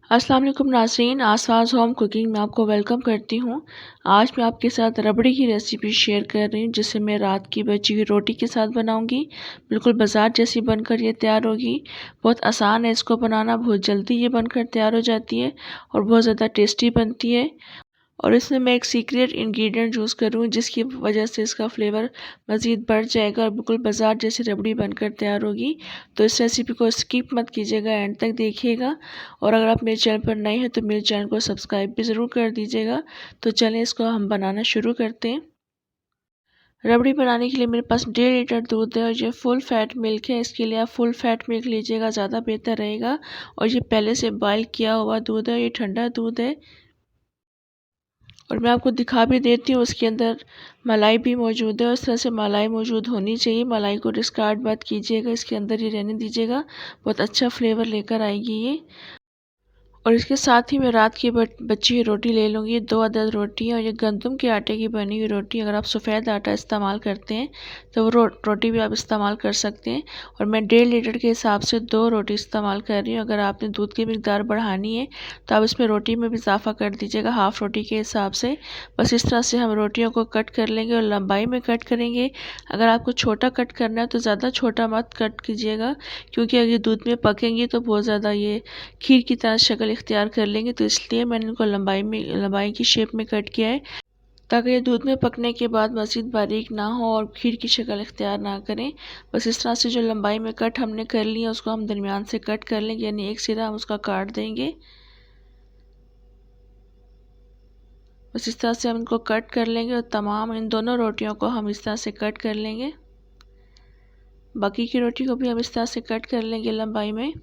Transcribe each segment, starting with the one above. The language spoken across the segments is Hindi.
अस्सलाम वालेकुम नाज़रीन, आसवाज़ होम कुकिंग में आपको वेलकम करती हूँ। आज मैं आपके साथ रबड़ी की रेसिपी शेयर कर रही हूँ, जिसे मैं रात की बची हुई रोटी के साथ बनाऊँगी। बिल्कुल बाज़ार जैसी बनकर ये तैयार होगी। बहुत आसान है इसको बनाना, बहुत जल्दी ये बनकर तैयार हो जाती है और बहुत ज़्यादा टेस्टी बनती है। और इसमें मैं एक सीक्रेट इंग्रेडिएंट यूज़ करूँ, जिसकी वजह से इसका फ्लेवर मज़ीद बढ़ जाएगा और बिल्कुल बाज़ार जैसी रबड़ी बनकर तैयार होगी। तो इस रेसिपी को स्किप मत कीजिएगा, एंड तक देखिएगा। और अगर आप मेरे चैनल पर नए हैं तो मेरे चैनल को सब्सक्राइब भी ज़रूर कर दीजिएगा। तो चलें इसको हम बनाना शुरू करते हैं। रबड़ी बनाने के लिए मेरे पास 1.5 लीटर दूध है और ये फुल फैट मिल्क है। इसके लिए आप फुल फैट मिल्क लीजिएगा, ज़्यादा बेहतर रहेगा। और ये पहले से बॉयल किया हुआ दूध है, ये ठंडा दूध है। और मैं आपको दिखा भी देती हूँ, उसके अंदर मलाई भी मौजूद है और इस तरह से मलाई मौजूद होनी चाहिए। मलाई को डिस्कार्ड मत कीजिएगा, इसके अंदर ही रहने दीजिएगा, बहुत अच्छा फ्लेवर लेकर आएगी ये। और इसके साथ ही मैं रात की बची हुई रोटी ले लूँगी। 2 अदद रोटी और ये गंदम के आटे की बनी हुई रोटी। अगर आप सफ़ेद आटा इस्तेमाल करते हैं तो वो रोटी भी आप इस्तेमाल कर सकते हैं। और मैं 1.5 लीटर के हिसाब से 2 रोटी इस्तेमाल कर रही हूँ। अगर आपने दूध की मिकदार बढ़ानी है तो आप इसमें रोटी में भी इजाफा कर दीजिएगा, हाफ़ रोटी के हिसाब से। बस इस तरह से हम रोटियों को कट कर लेंगे और लंबाई में कट करेंगे। अगर आपको छोटा कट करना है तो ज़्यादा छोटा मत कट कीजिएगा, क्योंकि अगर ये दूध में पकेंगी तो बहुत ज़्यादा ये खीर की तरह शक्ल इख्तियार कर लेंगे। तो इसलिए मैंने इनको लंबाई की शेप में कट किया है, ताकि ये दूध में पकने के बाद मज़ीद बारीक ना हो और खीर की शक्ल इख्तियार ना करें। बस इस तरह से जो लंबाई में कट हमने कर लिया उसको हम दरमियान से कट कर लेंगे, यानी एक सिरा हम उसका काट देंगे। बस इस तरह से हम इनको कट कर लेंगे और तमाम इन दोनों रोटियों को हम इस तरह से कट कर लेंगे। बाकी की रोटी को भी हम इस तरह से कट कर लेंगे लंबाई में।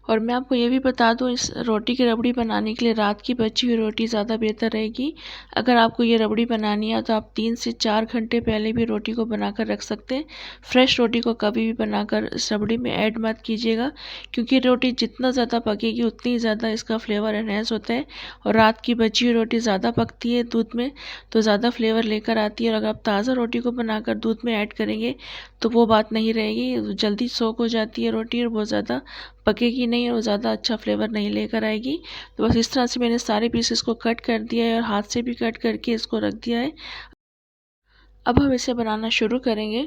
और मैं आपको ये भी बता दूं, इस रोटी की रबड़ी बनाने के लिए रात की बची हुई रोटी ज़्यादा बेहतर रहेगी। अगर आपको ये रबड़ी बनानी है तो आप 3 से 4 घंटे पहले भी रोटी को बनाकर रख सकते हैं। फ्रेश रोटी को कभी भी बनाकर इस रबड़ी में ऐड मत कीजिएगा, क्योंकि रोटी जितना ज़्यादा पकेगी उतनी ज़्यादा इसका फ्लेवर एनहेंस होता है। और रात की बची हुई रोटी ज़्यादा पकती है दूध में तो ज़्यादा फ्लेवर लेकर आती है। और अगर आप ताज़ा रोटी को बनाकर दूध में ऐड करेंगे तो वो बात नहीं रहेगी, जल्दी सोख हो जाती है रोटी और बहुत ज़्यादा पकेगी नहीं और ज़्यादा अच्छा फ्लेवर नहीं लेकर आएगी। तो बस इस तरह से मैंने सारे पीसेस को कट कर दिया है और हाथ से भी कट करके इसको रख दिया है। अब हम इसे बनाना शुरू करेंगे।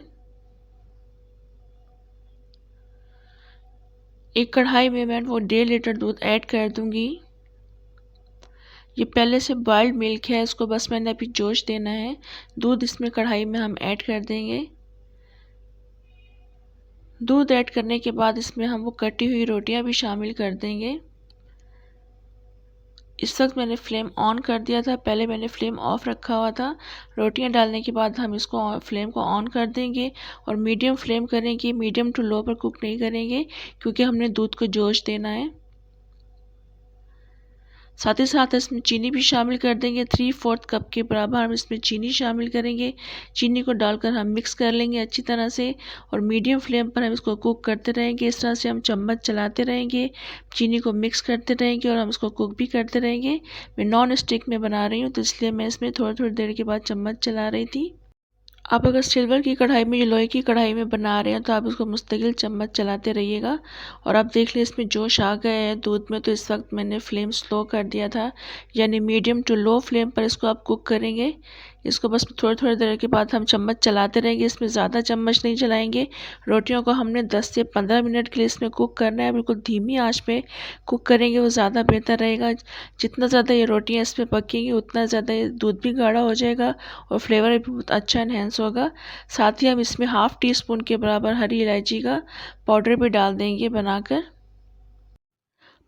एक कढ़ाई में मैं वो 1.5 लीटर दूध ऐड कर दूंगी। ये पहले से बॉइल्ड मिल्क है, इसको बस मैंने अभी जोश देना है। दूध इसमें कढ़ाई में हम ऐड कर देंगे। दूध ऐड करने के बाद इसमें हम वो कटी हुई रोटियां भी शामिल कर देंगे। इस वक्त मैंने फ्लेम ऑन कर दिया था, पहले मैंने फ्लेम ऑफ रखा हुआ था। रोटियां डालने के बाद हम इसको फ्लेम को ऑन कर देंगे और मीडियम फ्लेम करेंगे, मीडियम टू लो पर कुक नहीं करेंगे, क्योंकि हमने दूध को जोश देना है। साथ ही साथ इसमें चीनी भी शामिल कर देंगे। 3/4 कप के बराबर हम इसमें चीनी शामिल करेंगे। चीनी को डालकर हम मिक्स कर लेंगे अच्छी तरह से और मीडियम फ्लेम पर हम इसको कुक करते रहेंगे। इस तरह से हम चम्मच चलाते रहेंगे, चीनी को मिक्स करते रहेंगे और हम इसको कुक भी करते रहेंगे। मैं नॉन स्टिक में बना रही हूँ तो इसलिए मैं इसमें थोड़ी थोड़ी देर के बाद चम्मच चला रही थी। आप अगर सिल्वर की कढ़ाई में या लोहे की कढ़ाई में बना रहे हैं तो आप उसको मुस्तकिल चम्मच चलाते रहिएगा। और आप देख लें इसमें जोश आ गया है दूध में, तो इस वक्त मैंने फ्लेम स्लो कर दिया था, यानी मीडियम टू लो फ्लेम पर इसको आप कुक करेंगे। इसको बस थोड़ी थोड़ी देर के बाद हम चम्मच चलाते रहेंगे, इसमें ज़्यादा चम्मच नहीं चलाएंगे। रोटियों को हमने 10 से 15 मिनट के लिए इसमें कुक करना है। बिल्कुल धीमी आंच पे कुक करेंगे, वो ज़्यादा बेहतर रहेगा। जितना ज़्यादा ये रोटियाँ इसमें पकेंगी उतना ज़्यादा ये दूध भी गाढ़ा हो जाएगा और फ्लेवर भी बहुत अच्छा इन्हेंस होगा। साथ ही हम इसमें हाफ़ टी स्पून के बराबर हरी इलायची का पाउडर भी डाल देंगे बनाकर।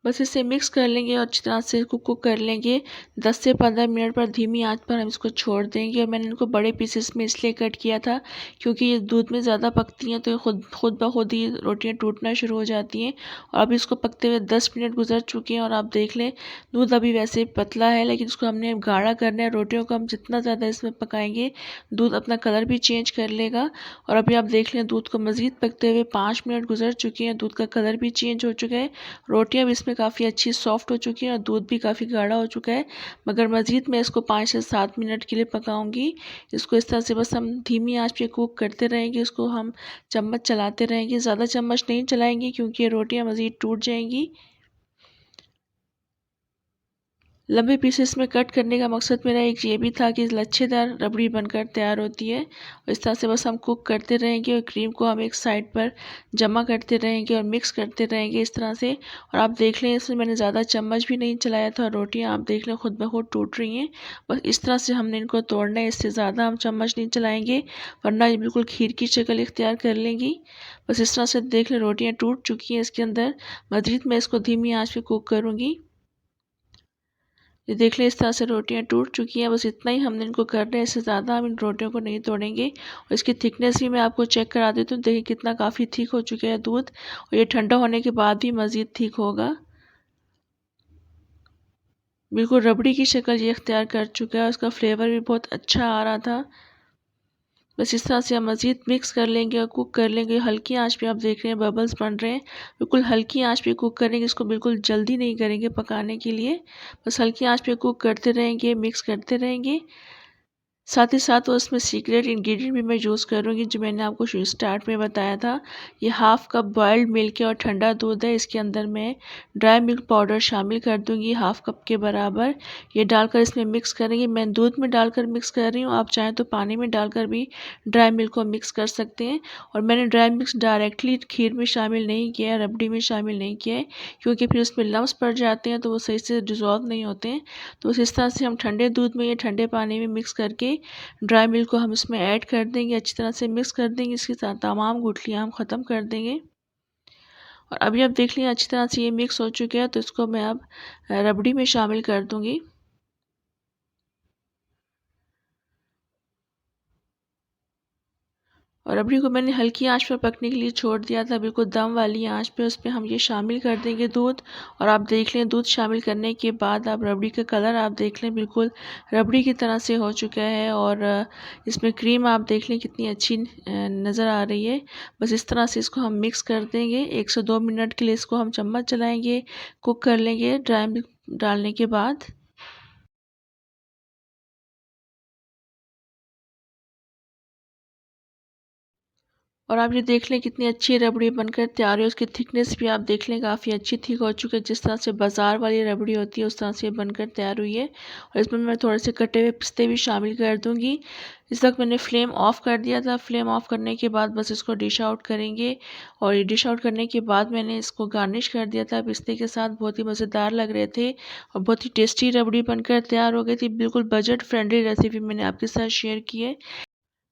बस इसे मिक्स कर लेंगे और अच्छी तरह से कुक कर लेंगे। 10 से 15 मिनट पर धीमी आंच पर हम इसको छोड़ देंगे। और मैंने इनको बड़े पीसेस में इसलिए कट किया था क्योंकि ये दूध में ज़्यादा पकती हैं तो खुद ब खुद ही रोटियां टूटना शुरू हो जाती हैं। और अभी इसको पकते हुए 10 मिनट गुजर चुके हैं और आप देख लें दूध अभी वैसे पतला है, लेकिन इसको हमने गाढ़ा करना है। रोटियों को हम जितना ज़्यादा इसमें पकाएंगे दूध अपना कलर भी चेंज कर लेगा। और अभी आप देख लें दूध को मज़ीद पकते हुए 5 मिनट गुजर चुके हैं, दूध का कलर भी चेंज हो चुका है, रोटियां भी इसमें काफ़ी अच्छी सॉफ्ट हो चुकी है और दूध भी काफ़ी गाढ़ा हो चुका है। मगर मज़ीद मैं इसको 5 से 7 मिनट के लिए पकाऊंगी। इसको इस तरह से बस हम धीमी आंच पे कुक करते रहेंगे। इसको हम चम्मच चलाते रहेंगे, ज़्यादा चम्मच नहीं चलाएंगे क्योंकि ये रोटियां मज़ीद टूट जाएंगी। लंबे पीसेस में कट करने का मकसद मेरा एक ये भी था कि लच्छेदार रबड़ी बनकर तैयार होती है। और इस तरह से बस हम कुक करते रहेंगे और क्रीम को हम एक साइड पर जमा करते रहेंगे और मिक्स करते रहेंगे इस तरह से। और आप देख लें, इसमें मैंने ज़्यादा चम्मच भी नहीं चलाया था। रोटियां आप देख लें खुद ब खुद टूट रही हैं। बस इस तरह से हमने इनको तोड़ना है, इससे ज़्यादा हम चम्मच नहीं चलाएँगे वरना ये बिल्कुल खीर की शक्ल इख्तियार कर लेंगी। बस इस तरह से देख लें रोटियाँ टूट चुकी हैं इसके अंदर। मज़ीद मैं इसको धीमी आँच पे कुक करूँगी। ये देख लें, इस तरह से रोटियां टूट चुकी हैं। बस इतना ही हमने इनको करना है, इससे ज़्यादा हम इन रोटियों को नहीं तोड़ेंगे। और इसकी थिकनेस भी मैं आपको चेक करा देती हूँ। देखिए कितना काफ़ी थिक हो चुका है दूध, और ये ठंडा होने के बाद भी मज़ीद थिक होगा। बिल्कुल रबड़ी की शक्ल ये इख्तियार कर चुका है। उसका फ्लेवर भी बहुत अच्छा आ रहा था। बस इस तरह से हम मज़ीद मिक्स कर लेंगे और कुक कर लेंगे। हल्की आंच पे आप देख रहे हैं बबल्स बन रहे हैं। बिल्कुल हल्की आंच पे कुक करेंगे, इसको बिल्कुल जल्दी नहीं करेंगे पकाने के लिए। बस हल्की आंच पे कुक करते रहेंगे, मिक्स करते रहेंगे। साथ ही साथ उसमें सीक्रेट इंग्रेडिएंट भी मैं यूज़ करूँगी, जो मैंने आपको स्टार्ट में बताया था। ये हाफ़ कप बॉइल्ड मिल्क है और ठंडा दूध है। इसके अंदर मैं ड्राई मिल्क पाउडर शामिल कर दूँगी हाफ़ कप के बराबर। ये डालकर इसमें मिक्स करेंगे। मैं दूध में डालकर मिक्स कर रही हूँ, आप चाहें तो पानी में डालकर भी ड्राई मिल्क को मिक्स कर सकते हैं। और मैंने ड्राई मिक्स डायरेक्टली खीर में शामिल नहीं किया है, रबड़ी में शामिल नहीं किया है, क्योंकि फिर उसमें लम्स पड़ जाते हैं तो वो सही से डिज़ोल्व नहीं होते हैं। तो इस तरह से हम ठंडे दूध में या ठंडे पानी में मिक्स करके ड्राई मिल्क को हम इसमें ऐड कर देंगे, अच्छी तरह से मिक्स कर देंगे। इसके साथ तमाम गुठलियाँ हम ख़त्म कर देंगे। और अभी आप देख लीजिए अच्छी तरह से ये मिक्स हो चुके हैं, तो इसको मैं अब रबड़ी में शामिल कर दूँगी। और रबड़ी को मैंने हल्की आंच पर पकने के लिए छोड़ दिया था, बिल्कुल दम वाली आंच पे। उस पे हम ये शामिल कर देंगे दूध। और आप देख लें, दूध शामिल करने के बाद आप रबड़ी का कलर आप देख लें, बिल्कुल रबड़ी की तरह से हो चुका है। और इसमें क्रीम आप देख लें कितनी अच्छी नज़र आ रही है। बस इस तरह से इसको हम मिक्स कर देंगे। 1 से 2 मिनट के लिए इसको हम चम्मच चलाएँगे, कुक कर लेंगे ड्राई मिल्क डालने के बाद। और आप ये देख लें कितनी अच्छी रबड़ी बनकर तैयार है। उसकी थिकनेस भी आप देख लें काफ़ी अच्छी थिक हो चुकी है। जिस तरह से बाज़ार वाली रबड़ी होती है उस तरह से ये बनकर तैयार हुई है। और इसमें मैं थोड़े से कटे हुए पिस्ते भी शामिल कर दूँगी। इस वक्त मैंने फ्लेम ऑफ़ कर दिया था। फ्लेम ऑफ़ करने के बाद बस इसको डिश आउट करेंगे। और ये डिश आउट करने के बाद मैंने इसको गार्निश कर दिया था पिस्ते के साथ। बहुत ही मज़ेदार लग रहे थे और बहुत ही टेस्टी रबड़ी बनकर तैयार हो गई थी। बिल्कुल बजट फ्रेंडली रेसिपी मैंने आपके साथ शेयर की है।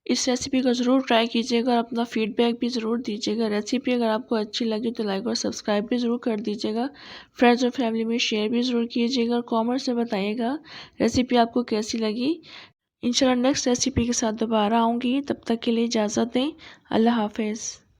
इस रेसिपी को ज़रूर ट्राई कीजिएगा और अपना फीडबैक भी ज़रूर दीजिएगा। रेसिपी अगर आपको अच्छी लगी तो लाइक और सब्सक्राइब भी ज़रूर कर दीजिएगा। फ्रेंड्स और फैमिली में शेयर भी ज़रूर कीजिएगा और कमेंट्स में बताइएगा रेसिपी आपको कैसी लगी। इंशाल्लाह नेक्स्ट रेसिपी के साथ दोबारा आऊँगी। तब तक के लिए इजाज़त दें। अल्लाह हाफ़िज़।